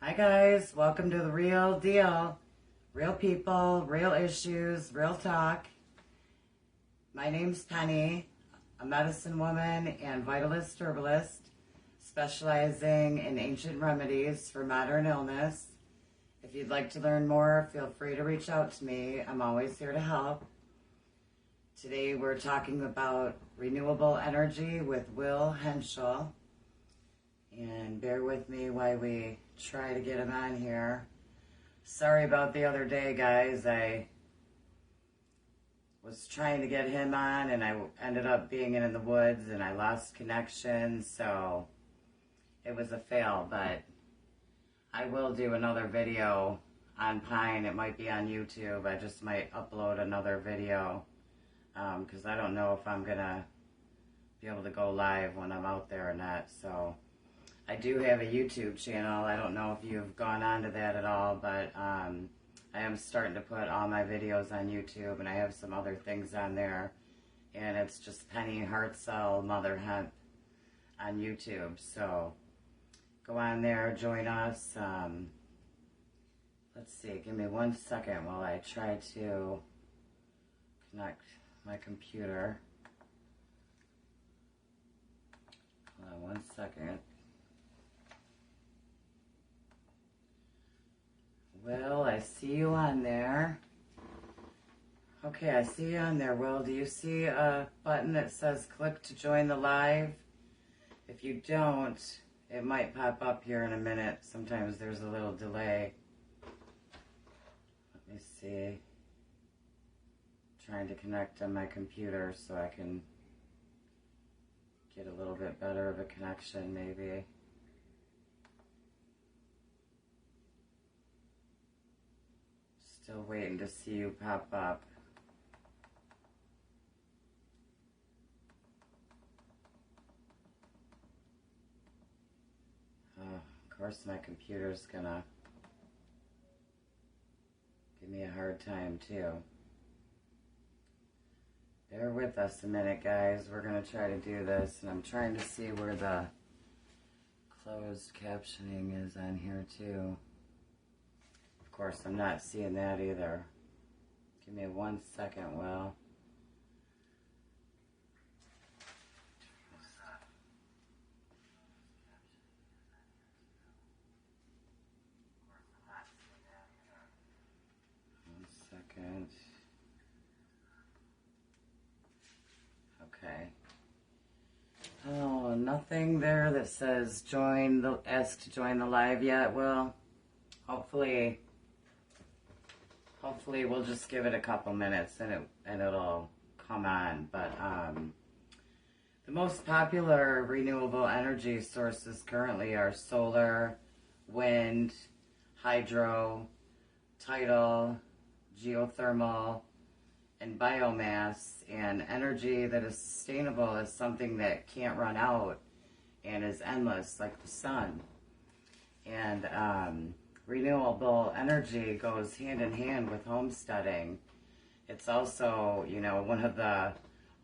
Hi guys, welcome to the real deal. Real people, real issues, real talk. My name's Penny, a medicine woman and vitalist herbalist specializing in ancient remedies for modern illness. If you'd like to learn more, feel free to reach out to me. I'm always here to help. Today we're talking about renewable energy with Will Henschel. And bear with me while we try to get him on here. Sorry about the other day, guys. I was trying to get him on and I ended up being in the woods and I lost connection, so it was a fail, but I will do another video on Pine. It might be on YouTube. I just might upload another video because I don't know if I'm going to be able to go live when I'm out there or not, so I do have a YouTube channel. I don't know if you've gone on to that at all, but I am starting to put all my videos on YouTube, and I have some other things on there. And it's just Penny Hartzell Mother Hemp on YouTube. So go on there, join us. Let's see, give me 1 second while I try to connect my computer. Hold on 1 second. Will, I see you on there. Okay, I see you on there, Will. Do you see a button that says click to join the live? If you don't, it might pop up here in a minute. Sometimes there's a little delay. Let me see. Trying to connect on my computer so I can get a little bit better of a connection, maybe. Still waiting to see you pop up. Of course my computer's gonna give me a hard time too. Bear with us a minute, guys. We're gonna try to do this, and I'm trying to see where the closed captioning is on here too. Of course, I'm not seeing that either. Give me 1 second, Will. One second. Okay. Oh, nothing there that says ask to join the live yet, Will. Hopefully we'll just give it a couple minutes and it'll come on. But the most popular renewable energy sources currently are solar, wind, hydro, tidal, geothermal, and biomass. And energy that is sustainable is something that can't run out and is endless, like the sun. And renewable energy goes hand in hand with homesteading. It's also, one of the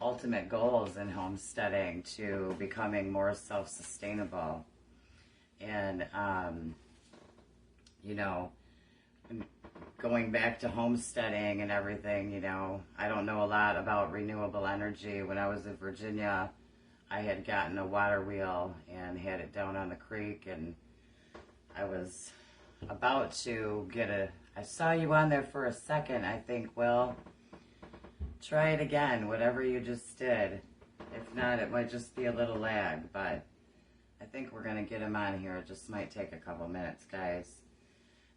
ultimate goals in homesteading to becoming more self-sustainable. And, going back to homesteading and everything, I don't know a lot about renewable energy. When I was in Virginia, I had gotten a water wheel and had it down on the creek, and I was about to get I saw you on there for a second. I think, well, try it again, whatever you just did. If not, it might just be a little lag, but I think we're going to get him on here. It just might take a couple minutes, guys.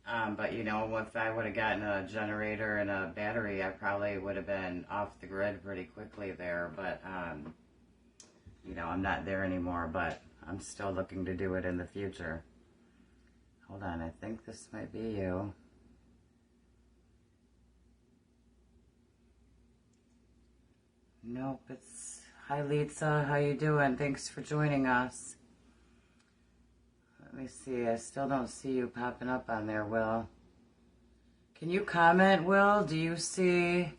But, if I would have gotten a generator and a battery, I probably would have been off the grid pretty quickly there. But, I'm not there anymore, but I'm still looking to do it in the future. Hold on, I think this might be you. Nope, it's... Hi, Lisa. How you doing? Thanks for joining us. Let me see. I still don't see you popping up on there, Will. Can you comment, Will? Do you see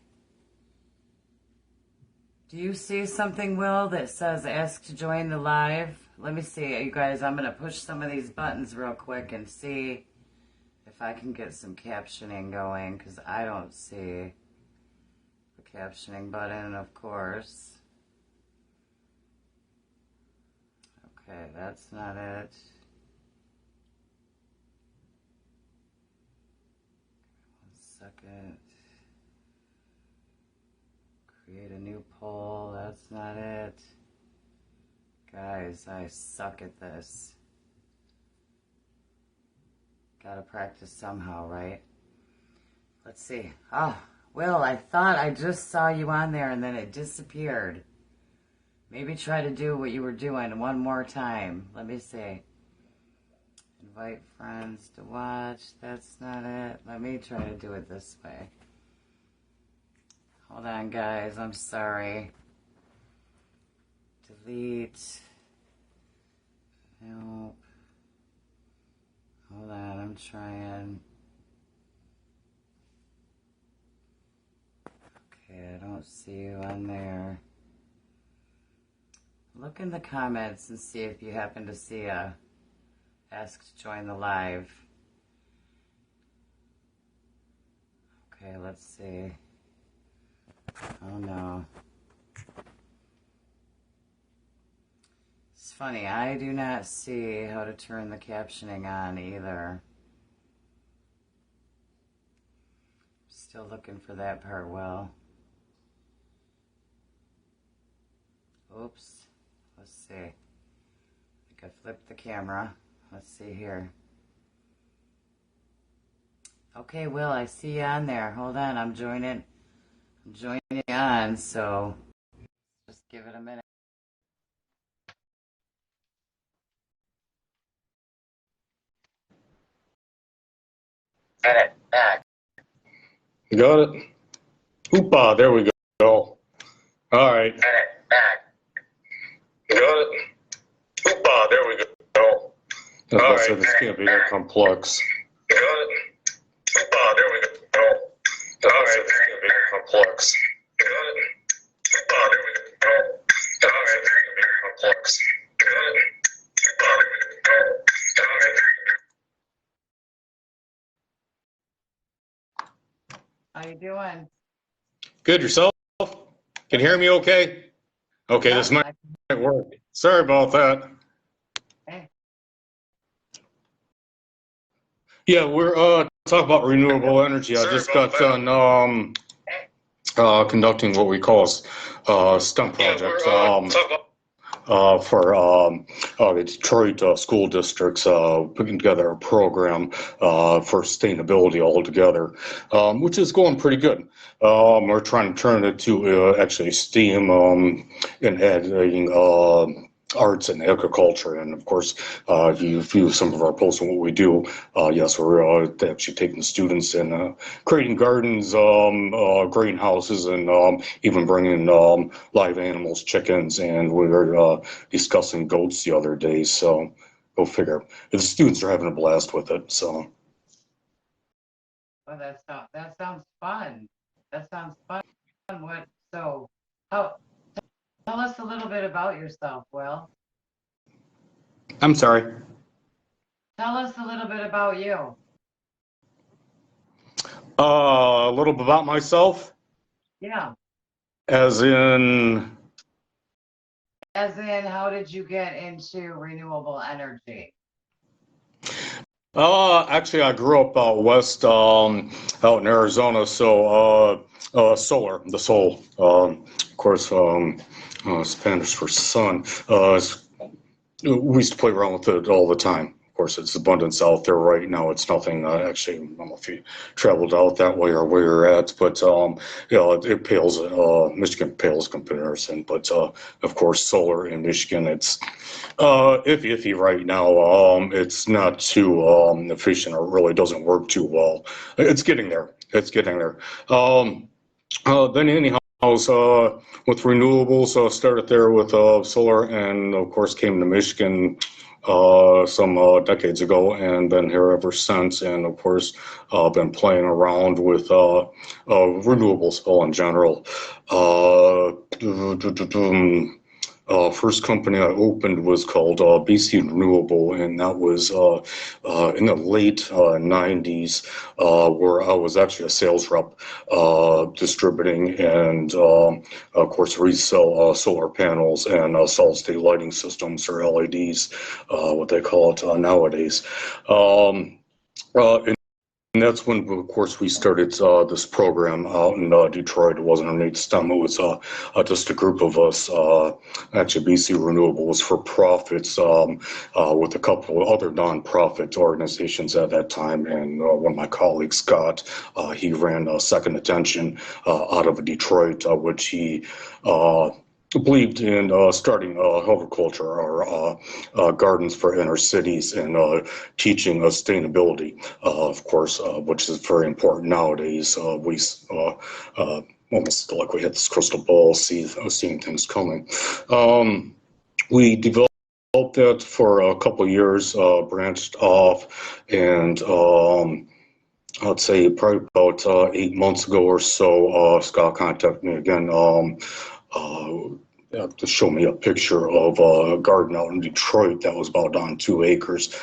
something, Will, that says ask to join the live? Let me see, you guys. I'm going to push some of these buttons real quick and see if I can get some captioning going, because I don't see the captioning button, of course. Okay, that's not it. 1 second. Create a new poll. That's not it. Guys, I suck at this. Gotta practice somehow, right? Let's see. Oh, Will, I thought I just saw you on there and then it disappeared. Maybe try to do what you were doing one more time. Let me see. Invite friends to watch. That's not it. Let me try to do it this way. Hold on, guys. I'm sorry. Delete. Nope. Hold on. I'm trying. Okay, I don't see you on there. Look in the comments and see if you happen to see a ask to join the live. Okay, let's see. Oh no. It's funny, I do not see how to turn the captioning on either. Still looking for that part, Will. Oops. Let's see. I think I flipped the camera. Let's see here. Okay, Will, I see you on there. Hold on, I'm joining on, so just give it a minute. Edit back. You got it? Hoopa, there we go. All right. Edit back. You got it? Hoopa, there we go. All right. So this can't be that complex. You got it? Hoopa, there we go. All right. This can't be that complex. You got it? Hoopa, there we go. All right. This can't be that complex. You got it? Hoopa, there we go. All right. How you doing? Good, yourself? Can you hear me okay? Okay, Yeah, this might work. Sorry about that. Hey. Yeah, we're talking about renewable energy. I just got done conducting what we call a STEM project for the Detroit school districts, putting together a program for sustainability altogether, which is going pretty good. We're trying to turn it to actually STEAM and adding arts and agriculture, and of course, if you view some of our posts and what we do, yes, we're actually taking students and creating gardens, greenhouses, and even bringing live animals, chickens, and we were discussing goats the other day. So go figure. The students are having a blast with it. So. Well, that sounds fun. That sounds fun. What? So, how? Tell us a little bit about yourself, Will. I'm sorry. Tell us a little bit about you. A little bit about myself. Yeah. As in, how did you get into renewable energy? Actually, I grew up out west, out in Arizona. So, solar, the soul, of course, Spanish for sun. We used to play around with it all the time. Of course, it's abundance out there right now. It's nothing, actually, I don't know if you traveled out that way or where you're at, but, it pales, Michigan pales comparison. But, of course, solar in Michigan, it's, iffy right now. It's not too, efficient, or it really doesn't work too well. It's getting there. Then anyhow, with renewables, started there with solar, and of course came to Michigan some decades ago, and been here ever since. And of course, been playing around with renewables all in general. First company I opened was called BC Renewable, and that was in the late 90s, where I was actually a sales rep, distributing and, of course, resell solar panels and solid-state lighting systems, or LEDs, what they call it nowadays. And that's when, of course, we started this program out in Detroit. It wasn't underneath STEM. It was just a group of us. Actually, BC Renewable was for profits, with a couple of other nonprofit organizations at that time. And one of my colleagues, Scott, he ran Second Attention out of Detroit, which he believed in starting horticulture, or gardens for inner cities, and teaching sustainability, of course, which is very important nowadays. We almost like we had this crystal ball, seeing things coming. We developed that for a couple of years, branched off, and I'd say probably about 8 months ago or so, Scott contacted me again. To show me a picture of a garden out in Detroit that was about on 2 acres,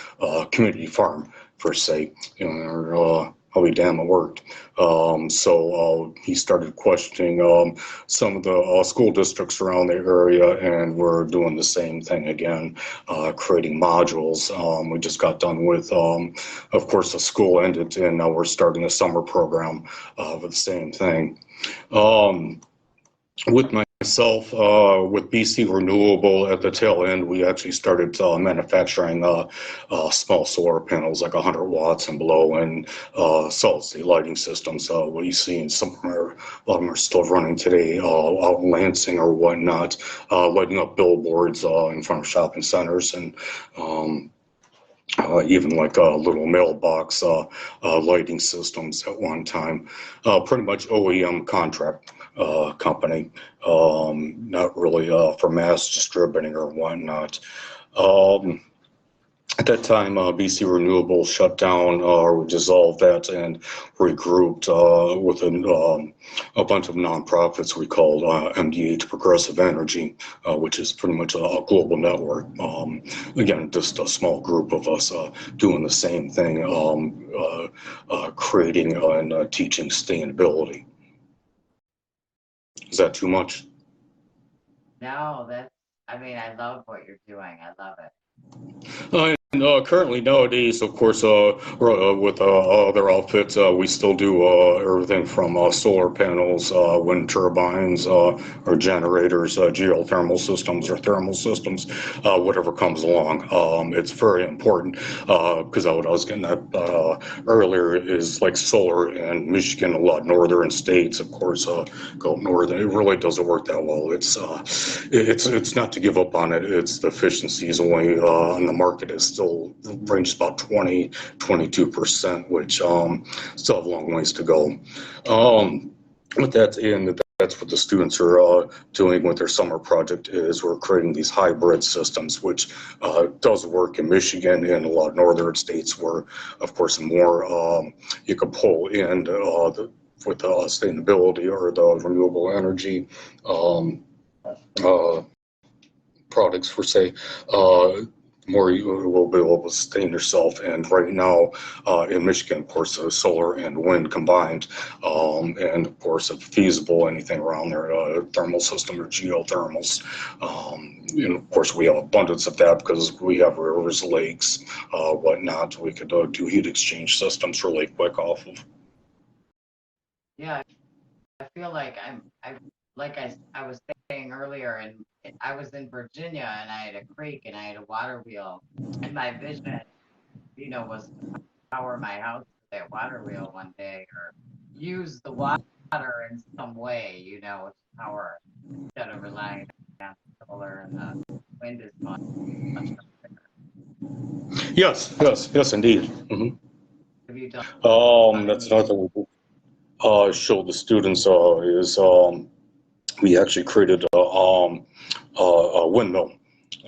community farm per se. You know, I'll be damn, it worked. So he started questioning some of the school districts around the area, and we're doing the same thing again, creating modules. We just got done with, of course, the school ended, and now we're starting a summer program with the same thing. With myself, with BC Renewable at the tail end, we actually started manufacturing small solar panels, like 100 watts and below, and solid-state lighting systems. What you see, and a lot of them are still running today, out in Lansing or whatnot, lighting up billboards in front of shopping centers, and even like little mailbox lighting systems at one time. Pretty much OEM contract company, not really for mass distributing or whatnot. At that time, BC Renewable shut down or dissolved that, and regrouped with a bunch of nonprofits we called MDH Progressive Energy, which is pretty much a global network. Again, just a small group of us doing the same thing, creating and teaching sustainability. Is that too much? No, I mean, I love what you're doing. I love it. And currently nowadays, of course, with other outfits, we still do everything from solar panels, wind turbines, or generators, geothermal systems or thermal systems, whatever comes along. It's very important, because what I was getting at earlier is like solar in Michigan, a lot of northern states, of course, go north. It really doesn't work that well. It's not to give up on it. It's the efficiencies only, and the market is still ranges about 22%, which still have a long ways to go. With that, and that's what the students are doing with their summer project, is we're creating these hybrid systems, which does work in Michigan and a lot of northern states where, of course, more you can pull in with sustainability or the renewable energy products, for say, more you will be able to sustain yourself. And right now, in Michigan, of course, solar and wind combined, and of course, if feasible, anything around there, thermal system or geothermals. And of course, we have abundance of that because we have rivers, lakes, whatnot. We could do heat exchange systems really quick off of. Yeah, I feel like I was saying earlier, and I was in Virginia, and I had a creek, and I had a water wheel, and my vision, was to power my house with that water wheel one day, or use the water in some way, to power, instead of relying on solar, and the wind is much better. Yes, indeed. Mm-hmm. Have you done That's any? another thing we show the students is we actually created a windmill.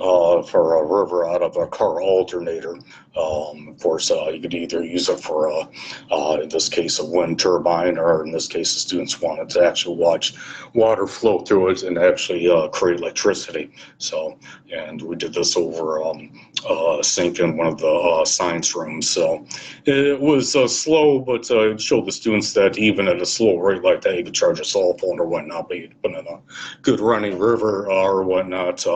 for a river out of a car alternator. Of course, you could either use it for, in this case, a wind turbine, or in this case, the students wanted to actually watch water flow through it and actually create electricity. So, and we did this over a sink in one of the science rooms. So it was slow, but it showed the students that even at a slow rate like that, you could charge a cell phone or whatnot, but you could put in a good running river or whatnot.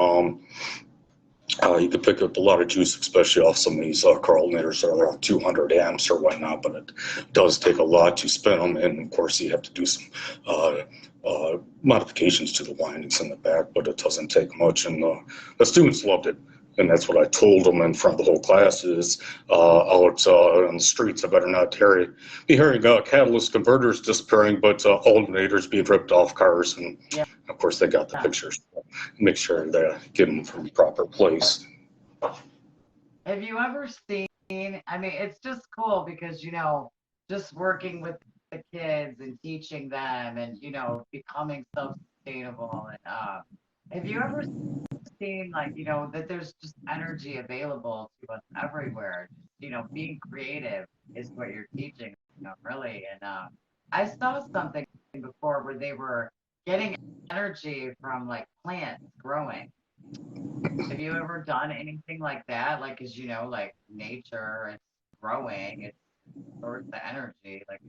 You could pick up a lot of juice, especially off some of these car alternators that are around 200 amps or whatnot, but it does take a lot to spin them, and of course you have to do some modifications to the windings in the back, but it doesn't take much, and the students loved it. And that's what I told them in front of the whole class is out on the streets, I better not be hearing catalyst converters disappearing, but alternators being ripped off cars. And Yeah. of course, they got the pictures. Make sure they get them from the proper place. Have you ever seen, I mean, it's just cool because, just working with the kids and teaching them and, becoming self-sustainable. And have you ever seen, like, that there's just energy available to us everywhere? Being creative is what you're teaching, really. And I saw something before where they were getting energy from like plants growing. Have you ever done anything like that? Like, as like nature, it's growing, it's source of energy. Like,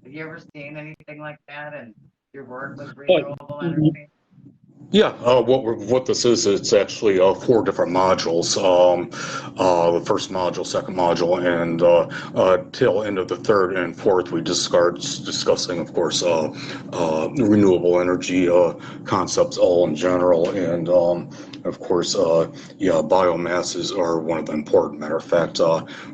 have you ever seen anything like that in your work with But renewable energy? yeah, what this is, it's actually 4 different modules. The first module, second module, and tail end of the third and fourth, we discussing, of course, renewable energy concepts all in general, and of course, yeah, biomasses are one of the important. Matter of fact,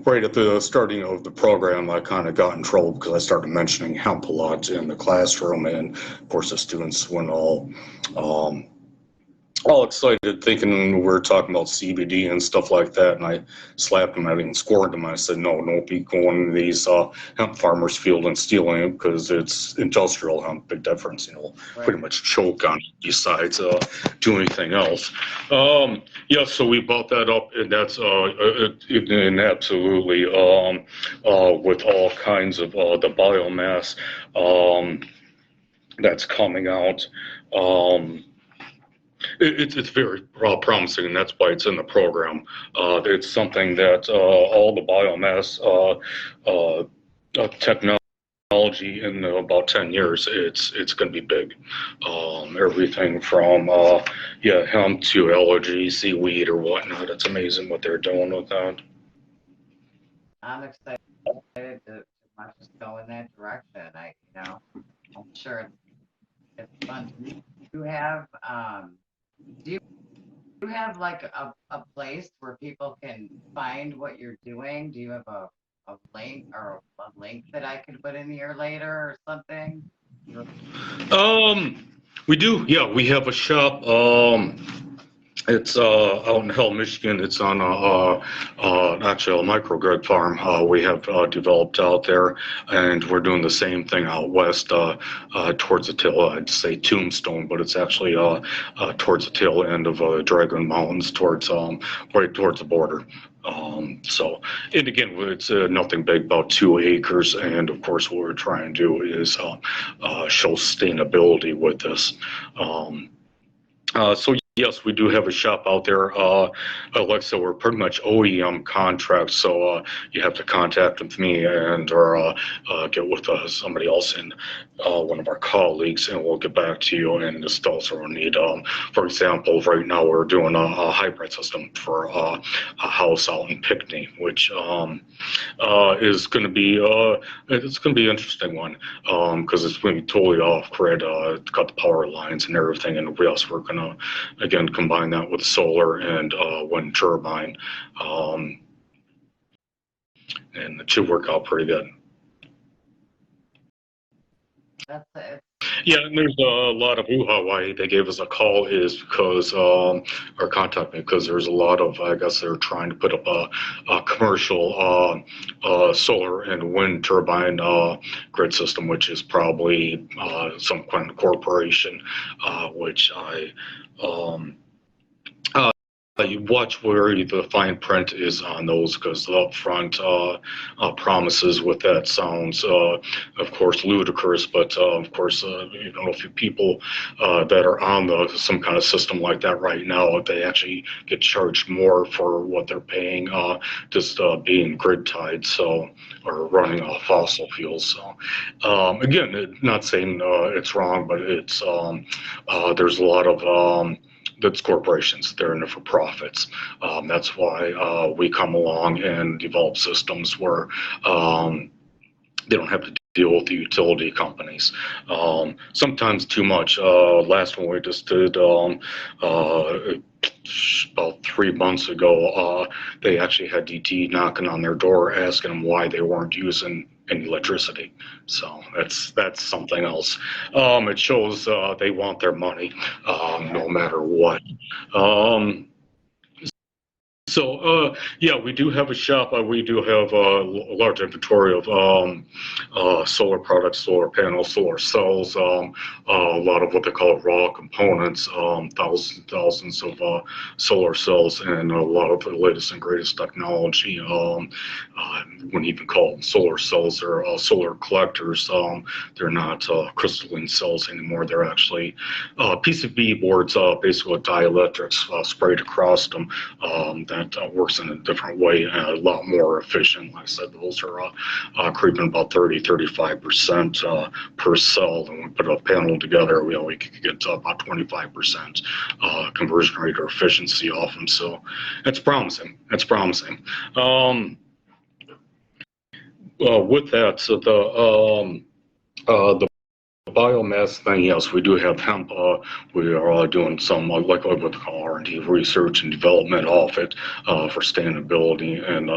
right at the starting of the program, I kind of got in trouble because I started mentioning hemp a lot in the classroom, and of course, the students went um, all excited thinking we were talking about CBD and stuff like that, and I slapped him. I even scored him. I said, no, don't be going to these hemp farmers' field and stealing it because it's industrial hemp. Big difference, pretty Right. much choke on it besides do anything else. Yeah, so we bought that up, and that's and absolutely with all kinds of the biomass that's coming out. Um, it's very promising, and that's why it's in the program. It's something that all the biomass technology in about 10 years, it's going to be big. Everything from yeah, hemp to allergy, seaweed, or whatnot. It's amazing what they're doing with that. I'm excited to not just go in that direction. I'm sure it's fun. Do you have do you have like a place where people can find what you're doing? Do you have a link or a link that I could put in here later or something? Um, we do, yeah. We have a shop. It's out in Hell, Michigan. It's on actually a microgrid farm we have developed out there, and we're doing the same thing out west towards the tail. I'd say Tombstone, but it's actually towards the tail end of Dragon Mountains, towards right towards the border. So, and again, it's nothing big, about 2 acres, and of course, what we're trying to do is show sustainability with this. So yes, we do have a shop out there. Like I said, we're pretty much OEM contracts, so you have to contact with me and or get with somebody else in one of our colleagues, and we'll get back to you. And this also need, for example, right now we're doing a hybrid system for a house out in Pinckney, which is going to be it's going to be an interesting one because it's going to be totally off grid, cut the power lines and everything, and we also we're going to again combine that with solar and wind turbine, and it should work out pretty good. That's it. Yeah, and there's a lot of hoo-ha why they gave us a call is because, or contact me, because there's a lot of, I guess they're trying to put up a commercial solar and wind turbine grid system, which is probably some kind of corporation, which I, um, you watch where the fine print is on those, because the upfront promises with that sounds, of course, ludicrous. But of course, you know, if you people that are on some kind of system like that right now, they actually get charged more for what they're paying, just being grid tied, so, or running off fossil fuels. So again, not saying it's wrong, but it's there's a lot of that's corporations. They're in it for profits. That's why we come along and develop systems where they don't have to deal with the utility companies. Sometimes too much. Last one we just did about 3 months ago, they actually had DT knocking on their door asking them why they weren't using any electricity. So that's something else. It shows they want their money, no matter what. Um, yeah, we do have a shop. We do have a large inventory of solar products, solar panels, solar cells, a lot of what they call raw components, thousands of solar cells, and a lot of the latest and greatest technology. Wouldn't even call them solar cells. They're solar collectors. They're not crystalline cells anymore. They're actually PCB boards, basically with dielectrics sprayed across them. That works in a different way and a lot more efficient. Like I said, those are creeping about 30-35% per cell. And when we put a panel together, we could get about 25% conversion rate or efficiency off them. So it's promising. It's promising. With that, so the biomass thing, yes, we do have hemp. We are doing some like what they call R&D, research and development of it for sustainability and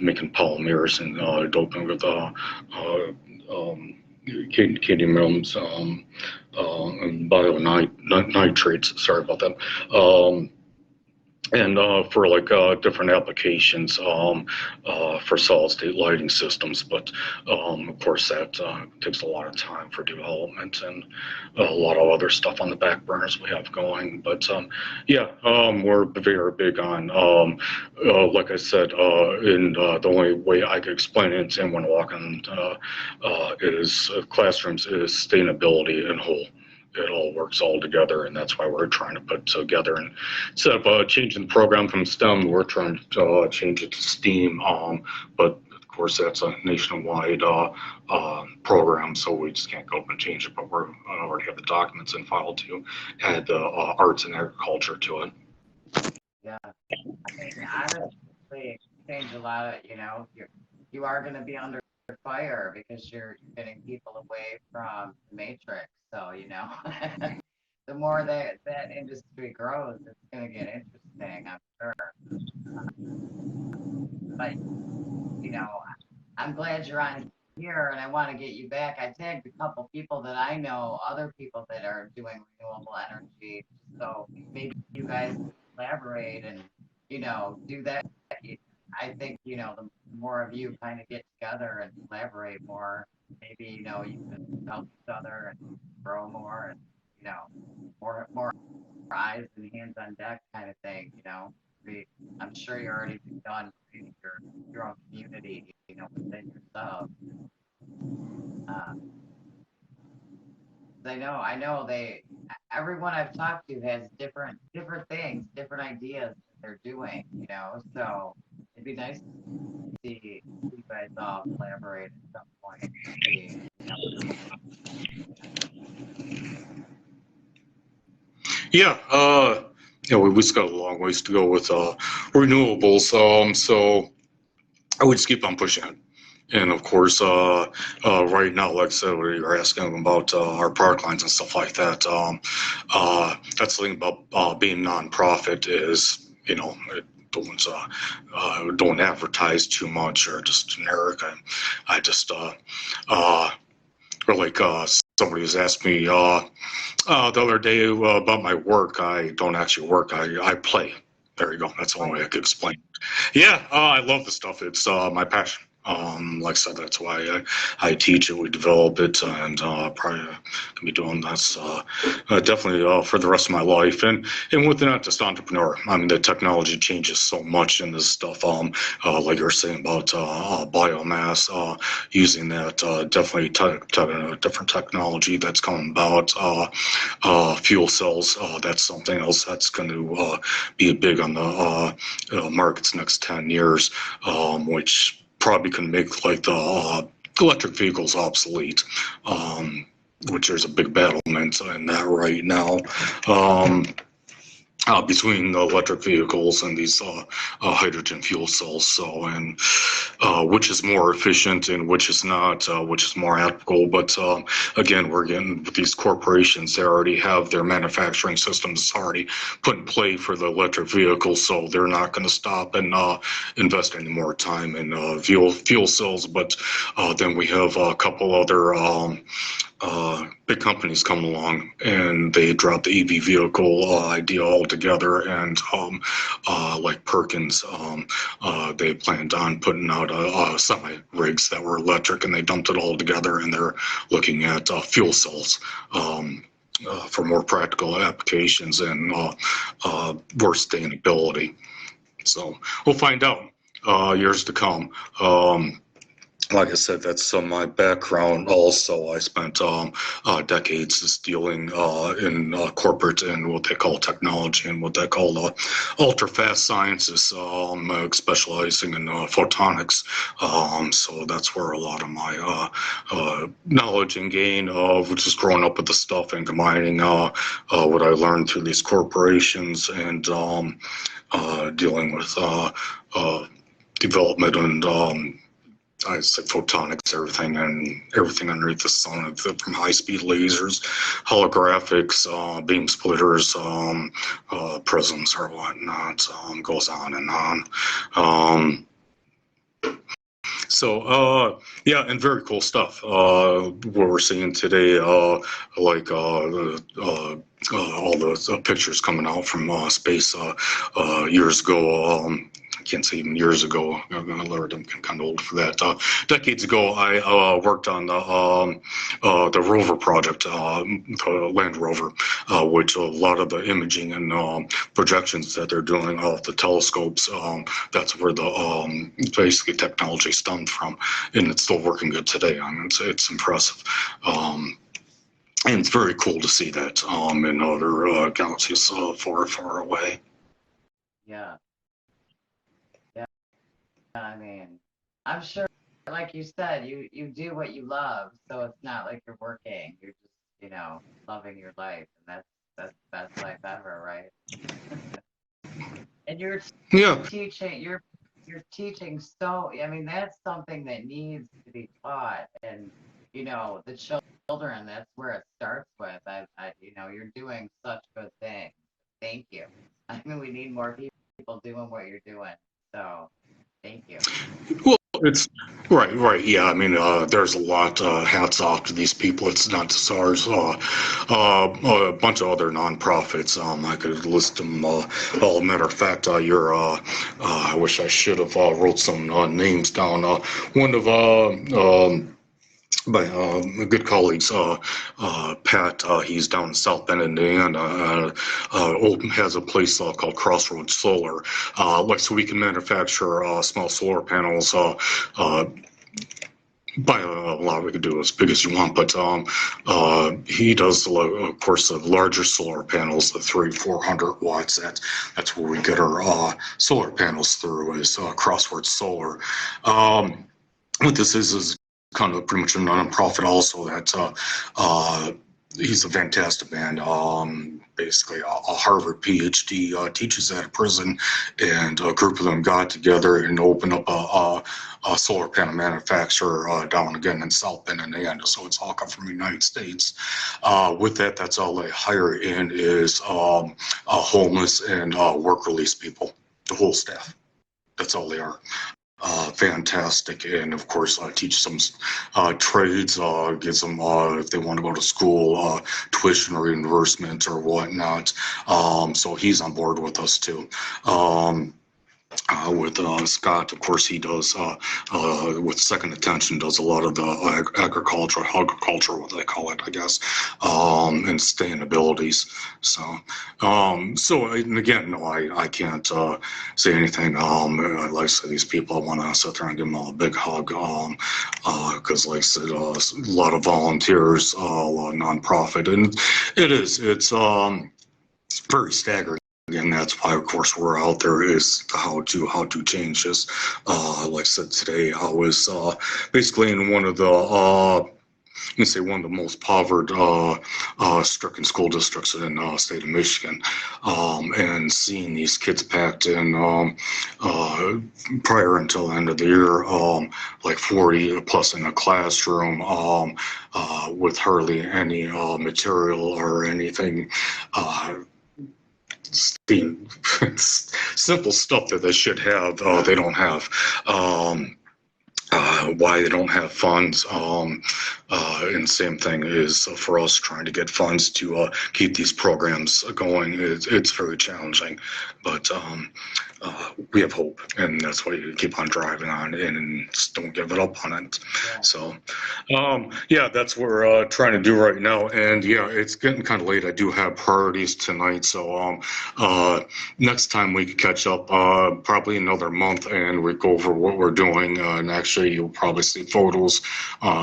making polymers and doping with cadmiums and nitrates. Sorry about that. And for like different applications for solid state lighting systems, but of course that takes a lot of time for development and a lot of other stuff on the back burners we have going. But yeah, we're very big on, like I said, in the only way I could explain it to anyone walking is classrooms is sustainability in whole. It all works all together, and that's why we're trying to put together. And instead of changing the program from STEM, we're trying to change it to STEAM. But of course, that's a nationwide program, so we just can't go up and change it. But we already have the documents in file to add the arts and agriculture to it. Yeah, I mean, honestly, change a lot of, you are going to be under fire because you're getting people away from the matrix. So, the more that industry grows, it's going to get interesting, I'm sure. But, you know, I'm glad you're on here and I want to get you back. I tagged a couple people that I know, other people that are doing renewable energy. So maybe you guys collaborate and, do that. I think, the more of you kind of get together and collaborate more, maybe, you can help each other and grow more and, more eyes and hands on deck kind of thing, I'm sure you're already done creating your own community, within yourself. Uh, I know everyone I've talked to has different things, different ideas that they're doing, so it'd be nice to see you guys all collaborate at some point. Yeah, we just got a long ways to go with renewables. So I would just keep on pushing it. And of course, right now, like I said, we are asking about our product lines and stuff like that. That's the thing about being nonprofit is, don't advertise too much or just generic. I just or like somebody was asking me the other day about my work. I don't actually work. I play. There you go. That's the only way I could explain. Yeah, I love the stuff. It's my passion. Like I said, that's why I teach it, we develop it, and probably can be doing this definitely for the rest of my life. And with not just entrepreneur, I mean, the technology changes so much in this stuff. Like you're saying about biomass, using that definitely different technology that's coming about. Fuel cells, that's something else that's going to be big on the markets next 10 years, which probably can make like the electric vehicles obsolete, which there's a big battlement in that right now. Between the electric vehicles and these hydrogen fuel cells, so and which is more efficient and which is not, which is more applicable. But again, we're getting with these corporations; they already have their manufacturing systems already put in play for the electric vehicles, so they're not going to stop and invest any more time in fuel cells. But then we have a couple other big companies come along and they drop the EV vehicle idea altogether. And like Perkins, they planned on putting out semi rigs that were electric, and they dumped it all together. And they're looking at fuel cells. For more practical applications and more sustainability. So we'll find out years to come. Like I said, that's my background. Also, I spent decades just dealing in corporate and what they call technology and what they call ultra fast sciences, specializing in photonics. So that's where a lot of my knowledge and gain of just growing up with the stuff and combining what I learned through these corporations and dealing with development and I say photonics, everything and everything underneath the sun, from high-speed lasers, holographics, beam splitters, prisms, or whatnot. Goes on and on. Yeah, and very cool stuff. What we're seeing today, like all those pictures coming out from space years ago. I can't say even years ago. Lord, I'm kind of old for that. Decades ago, I worked on the rover project, the Land Rover, which a lot of the imaging and projections that they're doing off the telescopes, that's where the basically technology stemmed from, and it's still working good today. I mean, it's impressive. And it's very cool to see that in other galaxies far, far away. Yeah. I mean, I'm sure, like you said, you do what you love, so it's not like you're working. You're just, loving your life, and that's the best life ever, right? And Yeah. You're teaching so. I mean, that's something that needs to be taught, and the children. That's where it starts with. You're doing such good things. Thank you. I mean, we need more people doing what you're doing. So. Thank you. Well, it's right. Yeah, I mean, there's a lot. Hats off to these people. It's not just ours. A bunch of other nonprofits. I could list them. All matter of fact, I wish I should have wrote some names down. One of my good colleagues, Pat, he's down in South Bend, Indiana, has a place called Crossroads Solar. So we can manufacture small solar panels. By a lot, we could do as big as you want, but he does, of course, the larger solar panels, the 300-400 watts. That's where we get our solar panels through, is Crossroads Solar. What this is kind of pretty much a nonprofit also that he's a fantastic man. Basically a Harvard PhD, teaches at a prison, and a group of them got together and opened up a solar panel manufacturer down again in South Bend, Indiana. So it's all come from the United States. With that, that's all they hire in is homeless and work release people, the whole staff. That's all they are. Fantastic, and of course teach some trades, gives them if they want to go to school, tuition reimbursement or whatnot. So he's on board with us too. with Scott. Of course, he does with Second Attention, does a lot of the agriculture, what they call it, I guess, and sustainabilities. And again, no, I can't say anything. Like I said, these people, I want to sit there and give them all a big hug, because like I said, a lot of volunteers, a lot of nonprofit, and it's very staggering. And that's why, of course, we're out there is how to change this. Like I said today, I was basically in one of the one of the most stricken school districts in the state of Michigan, and seeing these kids packed in prior until the end of the year, like 40 plus in a classroom, with hardly any material or anything. Simple stuff that they should have, they don't have. Why they don't have funds, and same thing is for us trying to get funds to keep these programs going. It's very challenging, but we have hope, and that's why you keep on driving on and just don't give it up on it. Yeah. So that's what we're trying to do right now. And yeah, it's getting kind of late. I do have priorities tonight, so next time we could catch up, probably another month, and we go over what we're doing. And actually, you'll probably see photos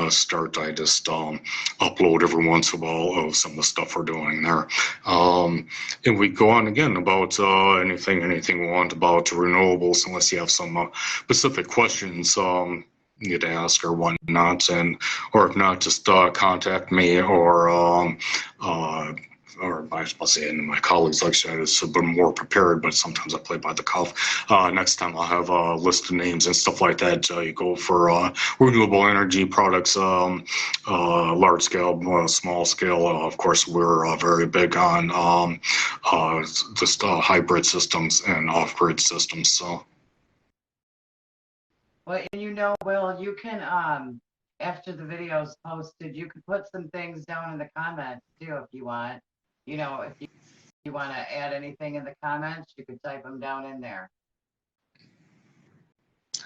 start. I just upload every once in a while of some of the stuff we're doing there. And we go on again about anything we want about renewables, unless you have some specific questions you'd ask or whatnot, or if not, just contact me or I was saying my colleagues, like I said, is a bit more prepared, but sometimes I play by the cuff. Next time I'll have a list of names and stuff like that. You go for renewable energy products, large scale, small scale. Of course, we're very big on just hybrid systems and off-grid systems. So. Well, Will, you can, after the video's posted, you can put some things down in the comments too if you want. If you want to add anything in the comments, you can type them down in there.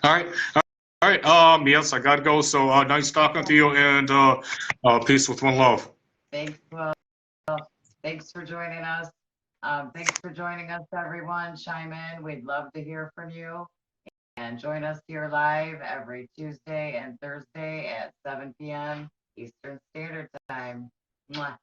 All right. All right. Yes, I got to go. So nice talking to you, and peace with one love. Thanks, Will. Thanks for joining us. Thanks for joining us, everyone. Chime in. We'd love to hear from you. And join us here live every Tuesday and Thursday at 7 p.m. Eastern Standard Time. Mwah.